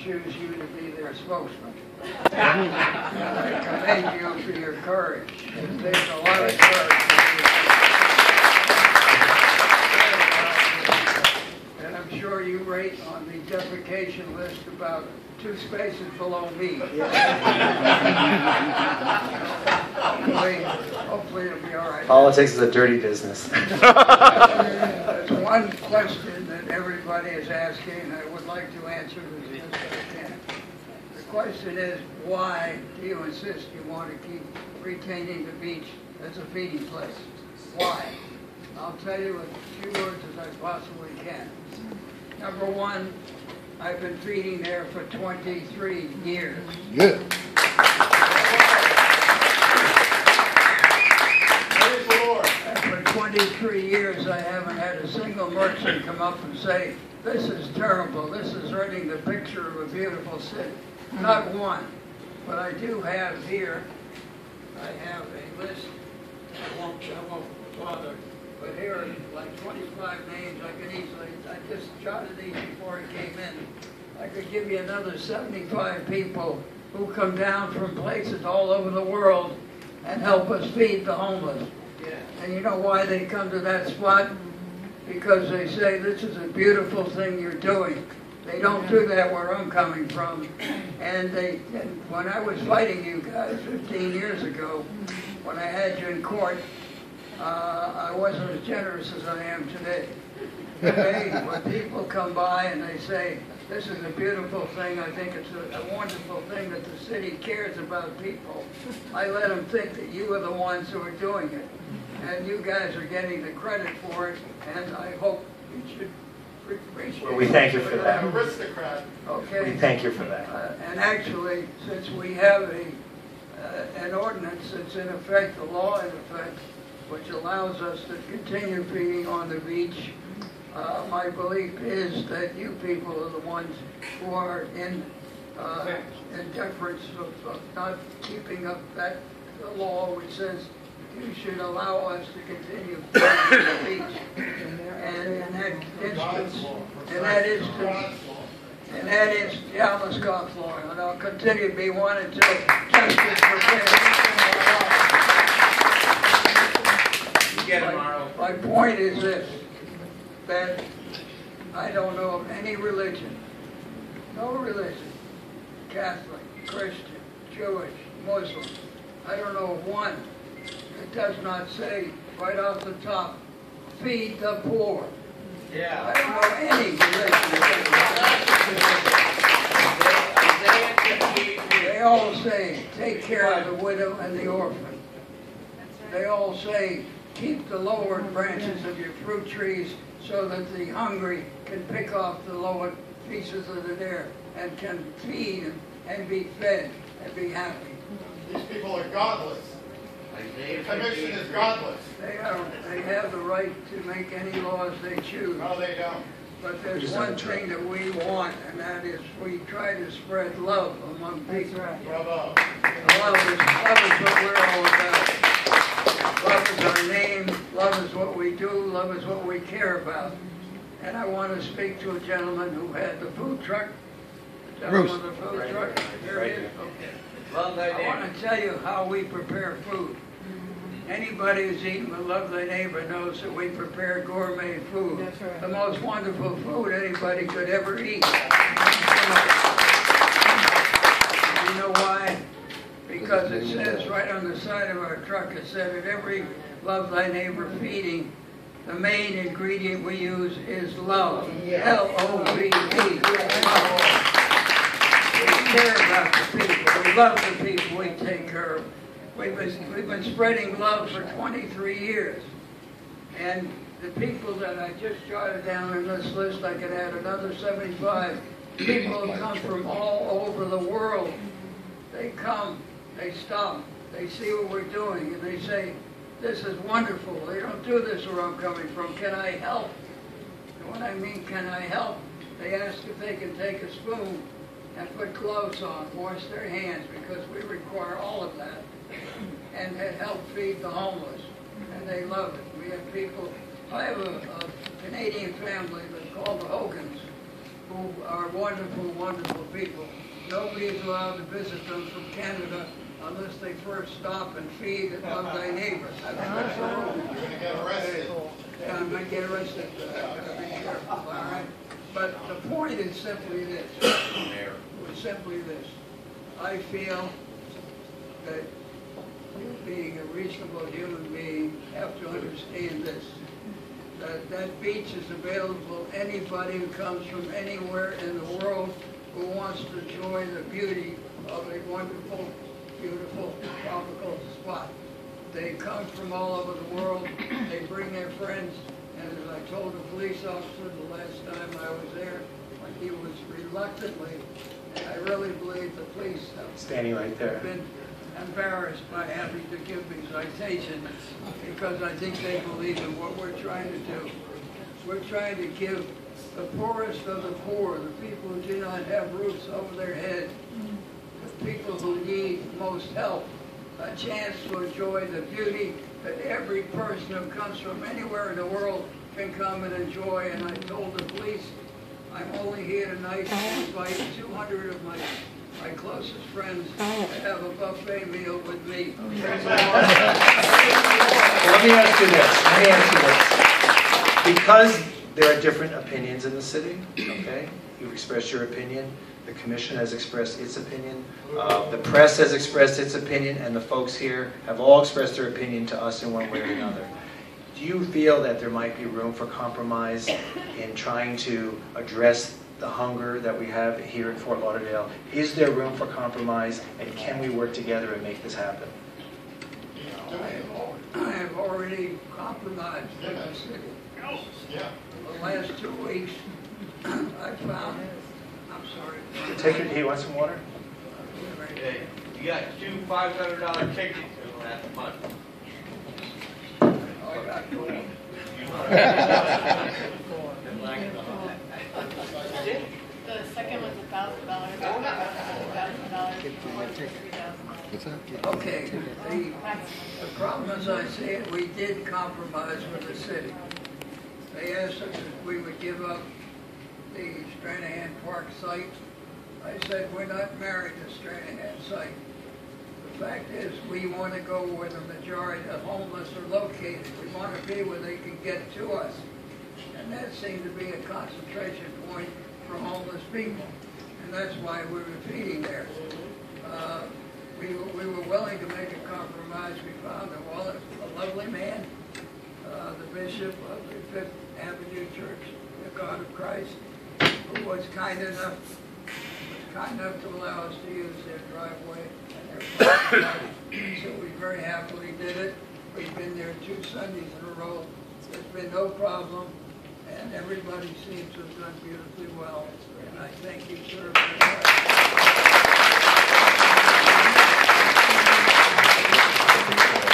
choose you to be their spokesman. I commend you for your courage. It takes a lot of courage. And I'm sure you rate on the defecation list about 2 spaces below me. Hopefully it'll be all right. Politics is a dirty business. There's one question that everybody is asking, and I would like to answer as best I can. The question is, why do you insist you want to keep retaining the beach as a feeding place? Why? I'll tell you in as few words as I possibly can. Number one, I've been feeding there for 23 years. Good. Praise the Lord. And for 23 years, I haven't had a single merchant come up and say, this is terrible, this is ruining the picture of a beautiful city. Not one. But I do have here, I have a list, I won't bother, but here are like 25 names. I just jotted these before I came in. I could give you another 75 people who come down from places all over the world and help us feed the homeless. Yeah. And you know why they come to that spot? Because they say, this is a beautiful thing you're doing. They don't do that where I'm coming from. And when I was fighting you guys 15 years ago, when I had you in court, I wasn't as generous as I am today. Today, when people come by and they say, this is a beautiful thing, I think it's a wonderful thing that the city cares about people, I let them think that you are the ones who are doing it. And you guys are getting the credit for it, and I hope you should appreciate it. Well, we thank you for that. Aristocrat. Okay. We thank you for that. And actually, since we have an ordinance that's in effect, a law in effect, which allows us to continue feeding on the beach, my belief is that you people are the ones who are in deference of not keeping up that law which says you should allow us to continue feeding the beach. And in that instance, yeah, I'm a Scots lawyer, and I'll continue to be one until justice prevails. My point is this, that I don't know of any religion, no religion, Catholic, Christian, Jewish, Muslim, I don't know of one that does not say right off the top, feed the poor. Yeah. I don't know any religion. They all say, take care of the widow and the orphan. They all say, keep the lower branches of your fruit trees so that the hungry can pick off the lower pieces that are there and can feed and be fed and be happy. These people are godless. The commission is godless. They have the right to make any laws they choose. No, they don't. But there's one thing that we want, and that is we try to spread love among people. Bravo. Love is what we're all about. Love is our name. Love is what we do. Love is what we care about. And I want to speak to a gentleman who had the food truck. Bruce. The food truck. Here he is. Okay. I want to tell you how we prepare food. Anybody who's eaten with Love Thy Neighbor knows that we prepare gourmet food. That's right. The most wonderful food anybody could ever eat. You know why? Because it says right on the side of our truck, it said at every Love Thy Neighbor feeding, the main ingredient we use is love. L-O-V-E. We care about the people. We love the people we take care of. We've been spreading love for 23 years. And the people that I just jotted down in this list, I could add another 75. People have come from all over the world. They come, they stop, they see what we're doing, and they say, this is wonderful. They don't do this where I'm coming from. Can I help? And when I mean can I help, they ask if they can take a spoon and put gloves on, wash their hands, because we require all of that, and help feed the homeless. And they love it. We have people, I have a Canadian family that's called the Hogans, who are wonderful, wonderful people. Nobody is allowed to visit them from Canada unless they first stop and feed and love thy neighbor. That's the rule. You're going to get arrested. Yeah, I might get arrested. I've got to be careful, all right? But the point is simply this. It's simply this. I feel that you, being a reasonable human being, have to understand this. That beach is available to anybody who comes from anywhere in the world who wants to enjoy the beauty of a wonderful, beautiful, tropical spot. They come from all over the world. They bring their friends. And as I told the police officer the last time I was there, when he was reluctantly, and I really believe the police have Standing right there. been embarrassed by having to give me citations because I think they believe in what we're trying to do. We're trying to give the poorest of the poor, the people who do not have roofs over their head, the people who need most help, a chance to enjoy the beauty that every person who comes from anywhere in the world can come and enjoy. And I told the police, I'm only here tonight to invite 200 of my closest friends to have a buffet meal with me. Well, let me ask you this. Because there are different opinions in the city, okay? You've expressed your opinion. The commission has expressed its opinion. The press has expressed its opinion, and the folks here have all expressed their opinion to us in one way or another. Do you feel that there might be room for compromise in trying to address the hunger that we have here in Fort Lauderdale? Is there room for compromise, and can we work together and make this happen? I have already compromised with the city. Yeah. The last 2 weeks, I found, I'm sorry. Take it. He wants some water? Hey, you got two $500 tickets in the last month. Oh, I got gold. The second was $1,000. $1,000. Okay, the problem as I see it, we did compromise with the city. They asked us if we would give up the Stranahan Park site. I said, we're not married to Stranahan site. The fact is, we want to go where the majority of homeless are located. We want to be where they can get to us. And that seemed to be a concentration point for homeless people. And that's why we were feeding there. We were willing to make a compromise. We found a lovely man, the bishop of the Fifth Avenue Church, the God of Christ, who was kind enough to allow us to use their driveway and their parking lot. So we very happily did it. We've been there 2 Sundays in a row. There's been no problem, and everybody seems to have done beautifully well. And I thank you, sir, for that.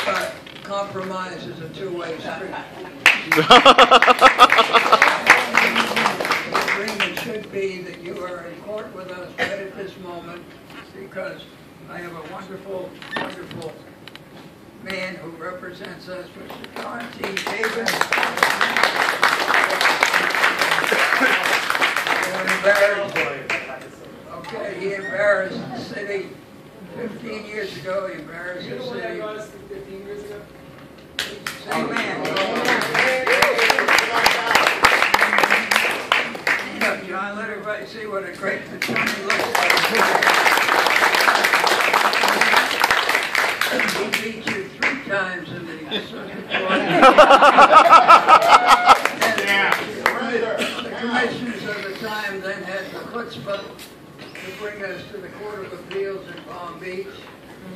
But compromise is a two-way street. The agreement should be that you are in court with us right at this moment, because I have a wonderful, wonderful man who represents us, Mr. John T. Davis. Okay, he embarrassed the city 15 years ago. He embarrassed the city. 15 years ago? Same man. John, let everybody see what a great attorney looks like. He beat you 3 times in the circuit court. The commissioners of the time then had the chutzpah to bring us to the Court of Appeals in Palm Beach,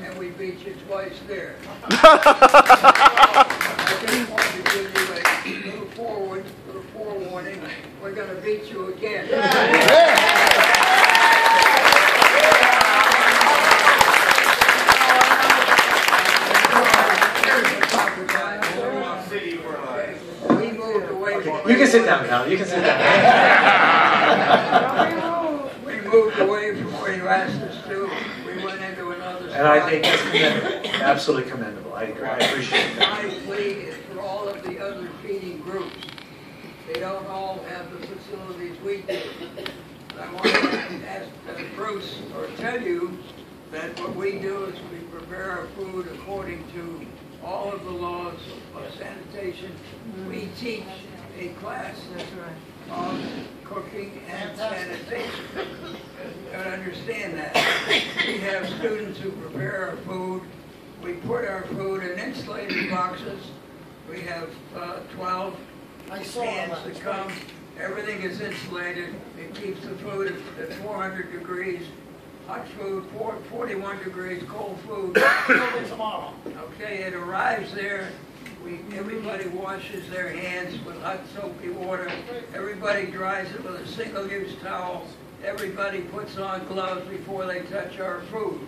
and we beat you twice there. I just want to give you a little forewarning. We're going to beat you again. We moved away from You can sit down now. You can sit down. We moved away from where you asked us to. We went into another spot. And I think that's commendable. Absolutely commendable. I agree. I appreciate that. My plea is for all of the other feeding groups. They don't all have the facilities we do. I want to ask Bruce or tell you that what we do is we prepare our food according to all of the laws of sanitation. We teach a class on cooking and sanitation. You gotta understand that. We have students who prepare our food. We put our food in insulated boxes. We have 12 cans that come. Everything is insulated. It keeps the food at 400 degrees. Hot food, 41 degrees, cold food. Tomorrow. Okay, it arrives there. Everybody washes their hands with hot soapy water. Everybody dries it with a single-use towel. Everybody puts on gloves before they touch our food.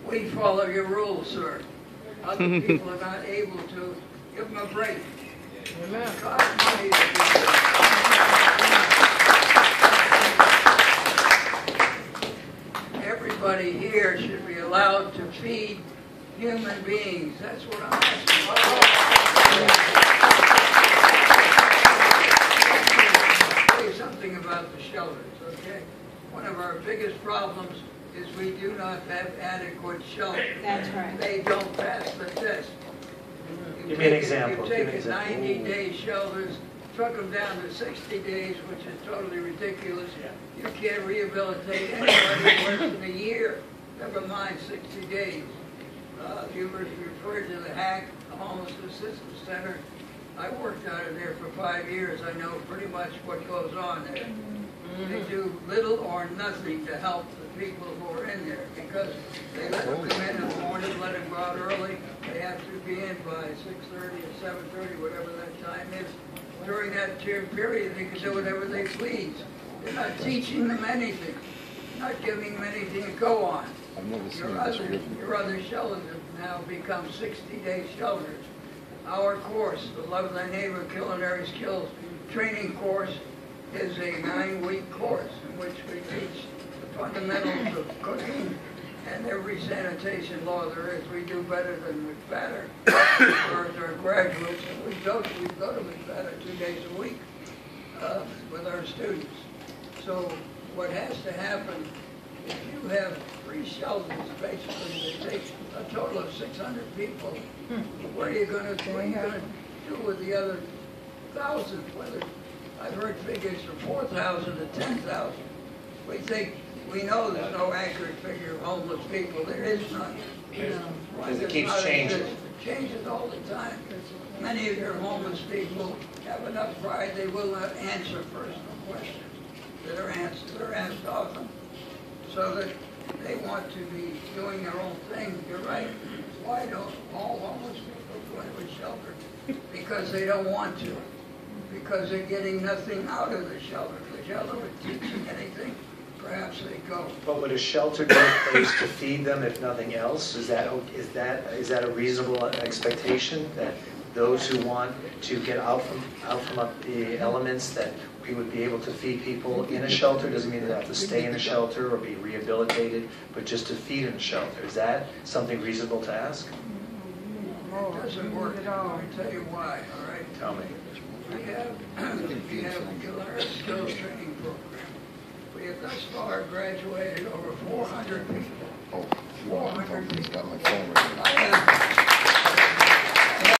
We follow your rules, sir. Other people are not able to. Give them a break. Amen. Everybody here should be allowed to feed human beings. That's what I'm asking. I'll tell you something about the shelters, okay? One of our biggest problems is we do not have adequate shelters. That's right. They don't pass the test. Give me an example. You take 90-day shelters, took them down to 60 days, which is totally ridiculous. You can't rehabilitate anybody worse than a year, never mind 60 days. You were referred to the HAC, the Homeless Assistance Center. I worked out of there for 5 years. I know pretty much what goes on there. They do little or nothing to help the people who are in there because they let them come in the morning, let them go out early. They have to be in by 6:30 or 7:30, whatever that time is. During that period, they can do whatever they please. They're not teaching them anything, not giving them anything to go on. Your other shelters have now become 60-day shelters. Our course, the Love Thy Neighbor Culinary Skills Training Course, is a 9-week course in which we teach the fundamentals of cooking and every sanitation law there is. We do better than McFatter as far as our graduates, and we go to McFatter 2 days a week with our students. So what has to happen, if you have 3 shelters, basically they take a total of 600 people, what are you going to do with the other 1,000? Whether I've heard figures from 4,000 to 10,000. We know there's no accurate figure of homeless people. There is none. Because it keeps changing. It changes all the time. Many of your homeless people have enough pride they will not answer personal questions that are asked of them, so that they want to be doing their own thing. You're right. Why don't all homeless people go into a shelter? Because they don't want to. Because they're getting nothing out of the shelter. If the shelter would teach them anything, perhaps they go. But would a shelter be a place to feed them if nothing else? Is that a reasonable expectation that those who want to get out from the elements, that we would be able to feed people in a shelter? Doesn't mean they have to stay in a shelter or be rehabilitated, but just to feed in a shelter. Is that something reasonable to ask? It doesn't work. Let me tell you why. All right. Tell me. We have a culinary skills training program. We have thus far graduated over 400 people. 400 people.